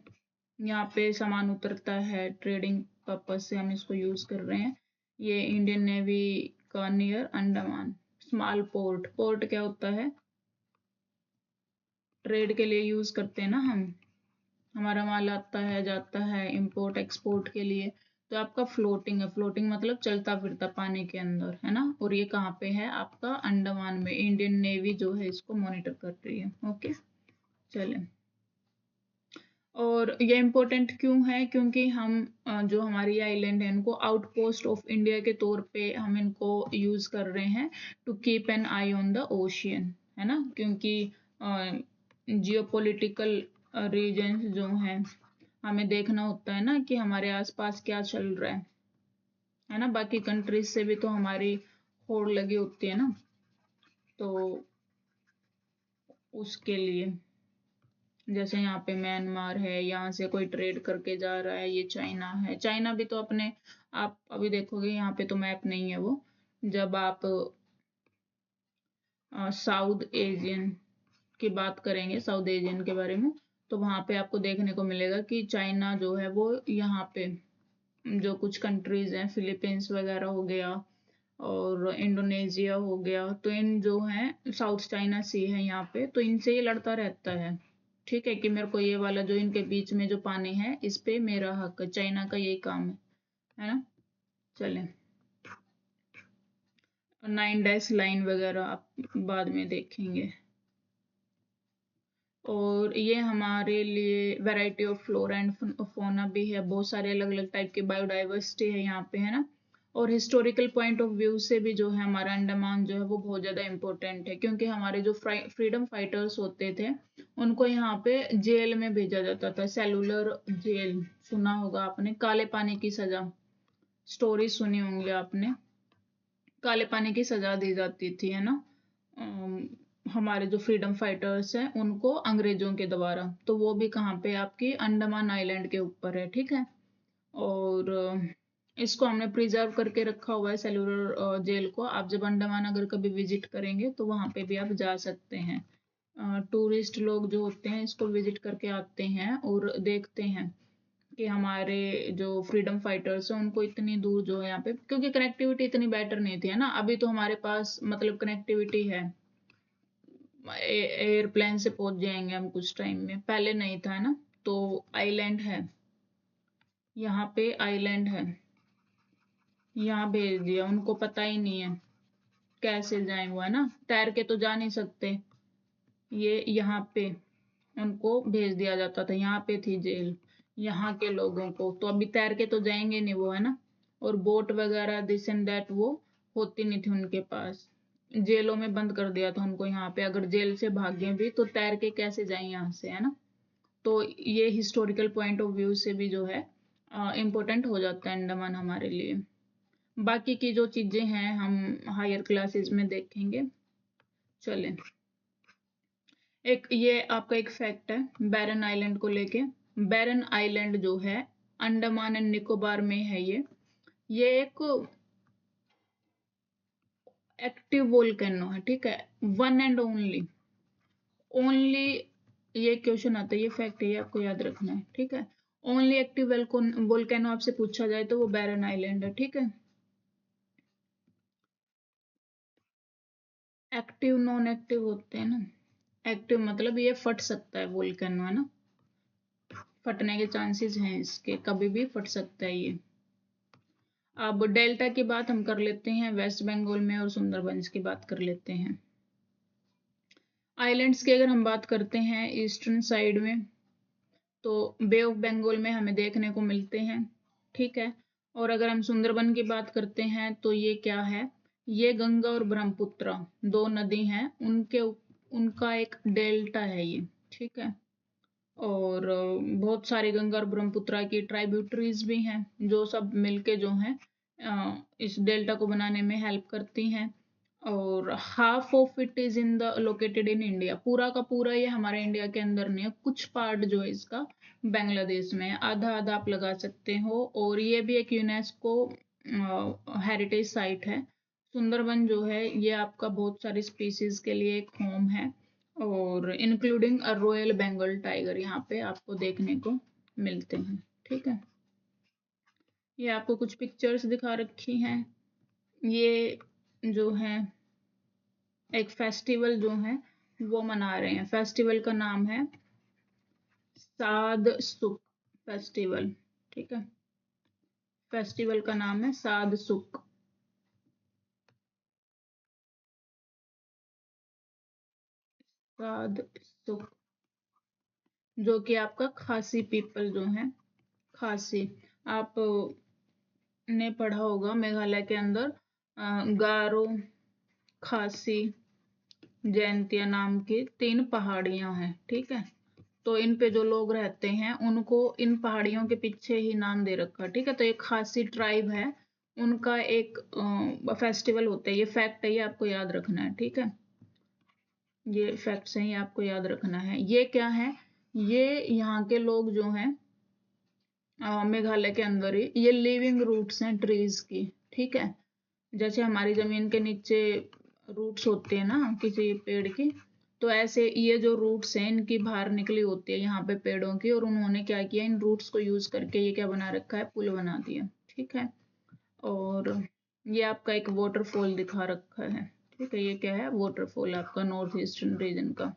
यहाँ पे सामान उतरता है, ट्रेडिंग पर्पज से हम इसको यूज कर रहे हैं। ये इंडियन नेवी का near Andaman small port, port क्या होता है? ट्रेड के लिए यूज करते हैं ना हम, हमारा माल आता है जाता है इंपोर्ट एक्सपोर्ट के लिए। तो आपका फ्लोटिंग है, फ्लोटिंग मतलब चलता फिरता पानी के अंदर, है ना। और ये कहाँ पे है? आपका अंडमान में। इंडियन नेवी जो है इसको मॉनिटर कर रही है। ओके, चले। और ये इम्पोर्टेंट क्यों है? क्योंकि हम जो हमारी आइलैंड है इनको आउटपोस्ट ऑफ इंडिया के तौर पे हम इनको यूज कर रहे हैं to keep an eye on the ocean, है ना। क्योंकि जियोपॉलिटिकल रीजन जो हैं हमें देखना होता है ना कि हमारे आसपास क्या चल रहा है ना। बाकी कंट्रीज से भी तो हमारी होड़ लगी होती है ना, तो उसके लिए। जैसे यहाँ पे म्यांमार है, यहाँ से कोई ट्रेड करके जा रहा है, ये चाइना है। चाइना भी तो अपने, आप अभी देखोगे यहाँ पे तो मैप नहीं है वो, जब आप साउथ एशियन की बात करेंगे, साउथ एशियन के बारे में, तो वहां पे आपको देखने को मिलेगा कि चाइना जो है वो यहाँ पे जो कुछ कंट्रीज हैं, फिलीपींस वगैरह हो गया और इंडोनेशिया हो गया, तो इन जो है साउथ चाइना सी है यहाँ पे, तो इनसे ये लड़ता रहता है। ठीक है कि मेरे को ये वाला जो इनके बीच में जो पानी है इस पे मेरा हक है। चाइना का यही काम है ना। चलें, 9 डैश लाइन वगैरह आप बाद में देखेंगे। और ये हमारे लिए variety of flora and fauna भी है, बहुत सारे अलग अलग टाइप की बायोडाइवर्सिटी है यहाँ पे, है ना। और हिस्टोरिकल पॉइंट ऑफ व्यू से भी जो है हमारा अंडमान जो है वो बहुत ज़्यादा इम्पोर्टेंट है, क्योंकि हमारे जो फ्रीडम फाइटर्स होते थे उनको यहाँ पे जेल में भेजा जाता था, सेलुलर जेल, सुना होगा आपने, काले पानी की सजा, स्टोरी सुनी होंगी आपने, काले पानी की सजा दी जाती थी, है ना। हमारे जो फ्रीडम फाइटर्स हैं उनको अंग्रेजों के द्वारा, तो वो भी कहाँ पे? आपकी अंडमान आइलैंड के ऊपर है। ठीक है। और इसको हमने प्रिजर्व करके रखा हुआ है, सेलुलर जेल को। आप जब अंडमान अगर कभी विजिट करेंगे तो वहाँ पे भी आप जा सकते हैं। टूरिस्ट लोग जो होते हैं इसको विजिट करके आते हैं और देखते हैं कि हमारे जो फ्रीडम फाइटर्स हैं उनको इतनी दूर जो है यहाँ पे, क्योंकि कनेक्टिविटी इतनी बेटर नहीं थी, है ना। अभी तो हमारे पास मतलब कनेक्टिविटी है, एयरप्लेन से पहुंच जाएंगे हम कुछ टाइम में, पहले नहीं था, है ना। तो आइलैंड है, यहाँ पे आइलैंड है, यहाँ भेज दिया, उनको पता ही नहीं है कैसे जाए वो, है ना। तैर के तो जा नहीं सकते, ये यहाँ पे उनको भेज दिया जाता था, यहाँ पे थी जेल यहाँ के लोगों को, तो अभी तैर के तो जाएंगे नहीं वो, है ना। और बोट वगैरह दिस एंड दैट वो होती नहीं थी उनके पास, जेलों में बंद कर दिया था उनको यहाँ पे। अगर जेल से भागे भी तो तैर के कैसे जाए यहाँ से, है ना। तो ये हिस्टोरिकल पॉइंट ऑफ व्यू से भी जो है इम्पोर्टेंट हो जाता है अंडमान हमारे लिए। बाकी की जो चीजें हैं हम हायर क्लासेस में देखेंगे। चलें, एक ये आपका एक फैक्ट है बैरन आइलैंड को लेके। बैरन आइलैंड जो है अंडमान एंड निकोबार में है, ये एक एक्टिव वोल्केनो है। ठीक है, वन एंड ओनली, ओनली, ये क्वेश्चन आता है, ये फैक्ट है, ये आपको याद रखना है। ठीक है, ओनली एक्टिव वोल्केनो आपसे पूछा जाए तो वो बैरन आइलैंड है। ठीक है, एक्टिव नॉन एक्टिव होते हैं ना, एक्टिव मतलब ये फट सकता है वोल्केनो, है ना, फटने के चांसेस हैं इसके, कभी भी फट सकता है ये। अब डेल्टा की बात हम कर लेते हैं वेस्ट बंगाल में, और सुंदरबंस की बात कर लेते हैं। आइलैंड्स की अगर हम बात करते हैं ईस्टर्न साइड में, तो बे ऑफ बंगाल में हमें देखने को मिलते हैं। ठीक है, और अगर हम सुंदरबन की बात करते हैं तो ये क्या है? ये गंगा और ब्रह्मपुत्र दो नदी हैं, उनका एक डेल्टा है ये। ठीक है, और बहुत सारी गंगा और ब्रह्मपुत्र की ट्राइब्यूटरीज भी हैं जो सब मिलके जो हैं इस डेल्टा को बनाने में हेल्प करती हैं। और half of it is in the located in India, पूरा का पूरा ये हमारे इंडिया के अंदर नहीं है, कुछ पार्ट जो है इसका बांग्लादेश में है, आधा आधा आप लगा सकते हो। और ये भी एक यूनेस्को हेरिटेज साइट है। सुंदरबन जो है ये आपका बहुत सारी स्पीसीज के लिए एक होम है, और including a royal Bengal tiger यहाँ पे आपको देखने को मिलते हैं। ठीक है, ये आपको कुछ पिक्चर्स दिखा रखी हैं, ये जो है एक फेस्टिवल जो है वो मना रहे हैं। फेस्टिवल का नाम है साद सुक फेस्टिवल। ठीक है, फेस्टिवल का नाम है साद सुक। साद सुक, जो कि आपका खासी पीपल जो है, खासी, आप ने पढ़ा होगा मेघालय के अंदर गारो, खासी, जैंतिया नाम की 3 पहाड़ियां हैं। ठीक है, तो इन पे जो लोग रहते हैं उनको इन पहाड़ियों के पीछे ही नाम दे रखा। ठीक है, तो एक खासी ट्राइब है, उनका एक फेस्टिवल होता है। ये फैक्ट है, ये आपको याद रखना है। ठीक है, ये फैक्ट्स हैं, ये आपको याद रखना है। ये क्या है, ये यहाँ के लोग जो हैं मेघालय के अंदर ही, ये लिविंग रूट्स हैं ट्रीज की। ठीक है, जैसे हमारी जमीन के नीचे रूट्स होते हैं ना किसी पेड़ की, तो ऐसे ये जो रूट्स हैं इनकी बाहर निकली होती है यहाँ पे पेड़ों की, और उन्होंने क्या किया, इन रूट्स को यूज करके ये क्या बना रखा है, पुल बना दिया। ठीक है, और ये आपका एक वाटरफॉल दिखा रखा है। ठीक है, ये क्या है, वाटरफॉल आपका नॉर्थ ईस्टर्न रीजन का,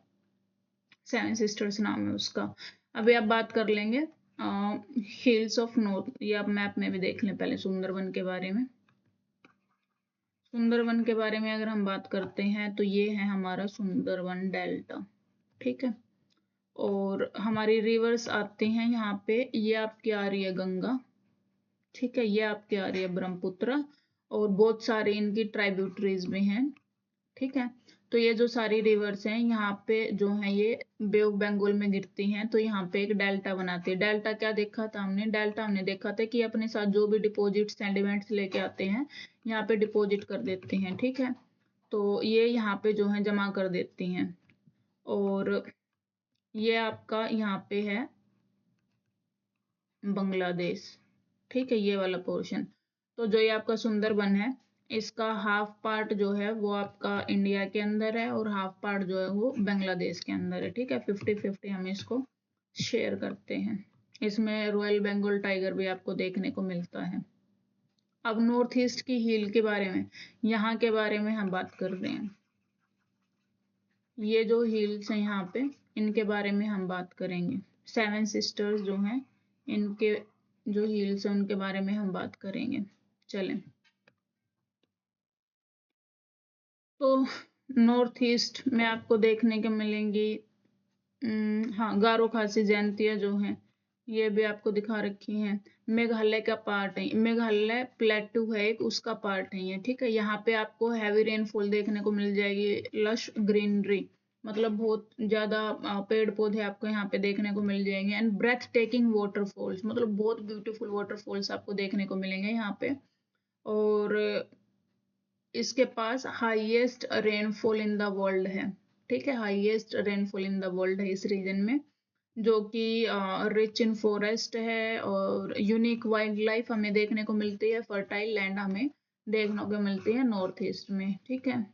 7 सिस्टर्स नाम है उसका। अभी आप बात कर लेंगे हिल्स ऑफ नॉर्थ, ये आप मैप में भी देख लें पहले सुंदरबन के बारे में। सुंदरबन के बारे में अगर हम बात करते हैं तो ये है हमारा सुंदरबन डेल्टा। ठीक है, और हमारी रिवर्स आते हैं यहाँ पे, ये आपकी आ रही है गंगा। ठीक है, ये आपकी आ रही है ब्रह्मपुत्र, और बहुत सारे इनकी ट्राइब्यूटरीज भी हैं। ठीक है, तो ये जो सारी रिवर्स हैं यहाँ पे जो है ये बे ऑफ बंगाल में गिरती हैं, तो यहाँ पे एक डेल्टा बनाती है। डेल्टा क्या देखा था हमने, डेल्टा हमने देखा था कि अपने साथ जो भी डिपॉजिट सेडिमेंट्स लेके आते हैं यहाँ पे डिपॉजिट कर देते हैं। ठीक है, तो ये यहाँ पे जो है जमा कर देती हैं, और ये आपका यहाँ पे है बांग्लादेश। ठीक है, ये वाला पोर्शन। तो जो ये आपका सुंदरबन है, इसका हाफ पार्ट जो है वो आपका इंडिया के अंदर है, और हाफ पार्ट जो है वो बांग्लादेश के अंदर है। ठीक है, 50-50 हम इसको शेयर करते हैं। इसमें रॉयल बंगाल टाइगर भी आपको देखने को मिलता है। अब नॉर्थ ईस्ट की हिल के बारे में, यहाँ के बारे में हम बात कर रहे हैं। ये जो हिल्स हैं यहाँ पे, इनके बारे में हम बात करेंगे। 7 सिस्टर्स जो हैं, इनके जो हिल्स हैं उनके बारे में हम बात करेंगे। चलें, तो नॉर्थ ईस्ट में आपको देखने को मिलेंगी हाँ, गारो, खासी, जैंतिया जो हैं ये भी आपको दिखा रखी हैं। मेघालय का पार्ट है, मेघालय प्लेटू है एक, उसका पार्ट है ये। ठीक है, यहाँ पे आपको हैवी रेनफॉल देखने को मिल जाएगी, लश ग्रीनरी, मतलब बहुत ज्यादा पेड़ पौधे आपको यहाँ पे देखने को मिल जाएंगे, एंड ब्रेथ टेकिंग वाटरफॉल्स, मतलब बहुत ब्यूटीफुल वाटरफॉल्स आपको देखने को मिलेंगे यहाँ पे। और इसके पास highest rainfall in the world है। ठीक है, highest rainfall in the world है इस रीजन में, जो कि रिच इन फॉरेस्ट है, और यूनिक वाइल्ड लाइफ हमें देखने को मिलती है, फर्टाइल लैंड हमें देखने को मिलती है नॉर्थ ईस्ट में। ठीक है,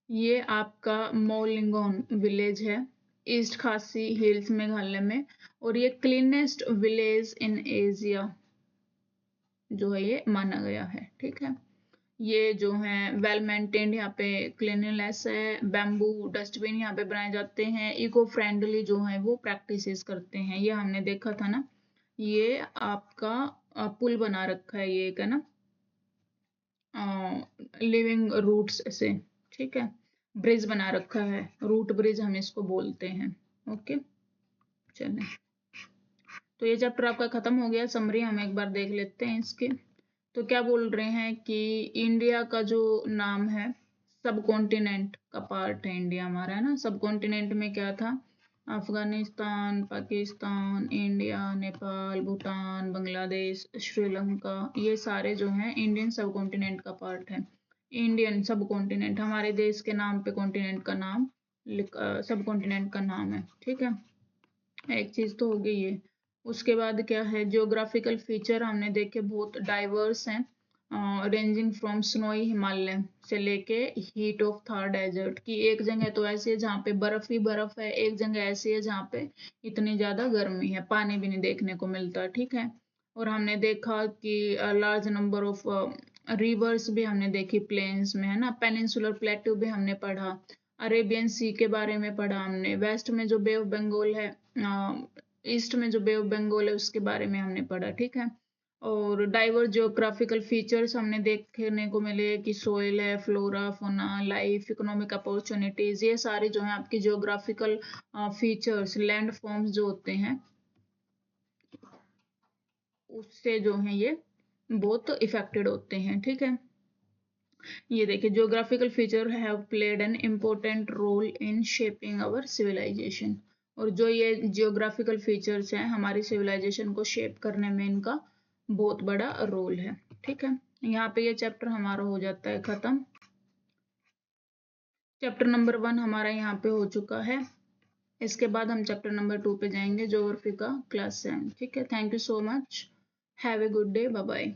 ये आपका मोलिंगोन विलेज है, ईस्ट खासी हिल्स मेघालय में, और ये क्लीनेस्ट विलेज इन एशिया जो है ये माना गया है। ठीक है, ये जो है वेल मेंटेन्ड, यहाँ पे क्लीनलीनेस है, बैम्बू डस्टबिन यहाँ पे बनाए जाते हैं, इको फ्रेंडली जो है वो प्रैक्टिसेस करते हैं। ये हमने देखा था ना, ये आपका पुल बना रखा है, ये एक है ना लिविंग रूट्स से। ठीक है, ब्रिज बना रखा है, रूट ब्रिज हम इसको बोलते हैं। ओके, चलें, तो ये चैप्टर आपका खत्म हो गया। समरी हम एक बार देख लेते हैं इसके। तो क्या बोल रहे हैं कि इंडिया का जो नाम है, सब कॉन्टिनेंट का पार्ट है इंडिया हमारा, है ना। सब कॉन्टिनेंट में क्या था, अफगानिस्तान, पाकिस्तान, इंडिया, नेपाल, भूटान, बांग्लादेश, श्रीलंका, ये सारे जो हैं इंडियन सब कॉन्टिनेंट का पार्ट है। इंडियन सब कॉन्टिनेंट हमारे देश के नाम पे कॉन्टिनेंट का नाम सब कॉन्टिनेंट का नाम है। ठीक है, एक चीज तो हो गई ये। उसके बाद क्या है, जियोग्राफिकल फीचर हमने देखे बहुत डाइवर्स हैं, रेंजिंग फ्रॉम स्नोई हिमालय से लेके हीट ऑफ थार डेजर्ट, की एक जगह तो ऐसी है जहाँ पे बर्फ ही बर्फ है, एक जगह ऐसी है जहाँ पे इतनी ज्यादा गर्मी है, पानी भी नहीं देखने को मिलता। ठीक है, और हमने देखा कि लार्ज नंबर ऑफ रिवर्स भी हमने देखी प्लेन्स में, है ना। पेनिनसुलर प्लेट्यू भी हमने पढ़ा, अरेबियन सी के बारे में पढ़ा हमने, वेस्ट में जो बे ऑफ बंगाल है, ईस्ट में जो बे ऑफ बंगाल है उसके बारे में हमने पढ़ा, ठीक है। और डाइवर्स जियोग्राफिकल फीचर्स हमने देखने को मिले कि सोइल है, फ्लोरा, फोना, लाइफ, इकोनॉमिक अपॉर्चुनिटीज, ये सारे जो है आपकी जियोग्राफिकल फीचर्स, लैंड फॉर्म्स जो होते हैं उससे जो है ये बहुत इफेक्टेड होते हैं, ठीक है। ये देखिए, geographical feature have played an important role in shaping our civilisation. और जो ये जियोग्राफिकल फीचर्स हैं हमारी सिविलाइजेशन को शेप करने में इनका बहुत बड़ा रोल है, ठीक है। यहाँ पे ये चैप्टर हमारा हो जाता है खत्म। चैप्टर नंबर 1 हमारा यहाँ पे हो चुका है। इसके बाद हम चैप्टर नंबर 2 पे जाएंगे, ज्योग्राफी का क्लास 7, ठीक है। Thank you so much, have a good day, bye bye.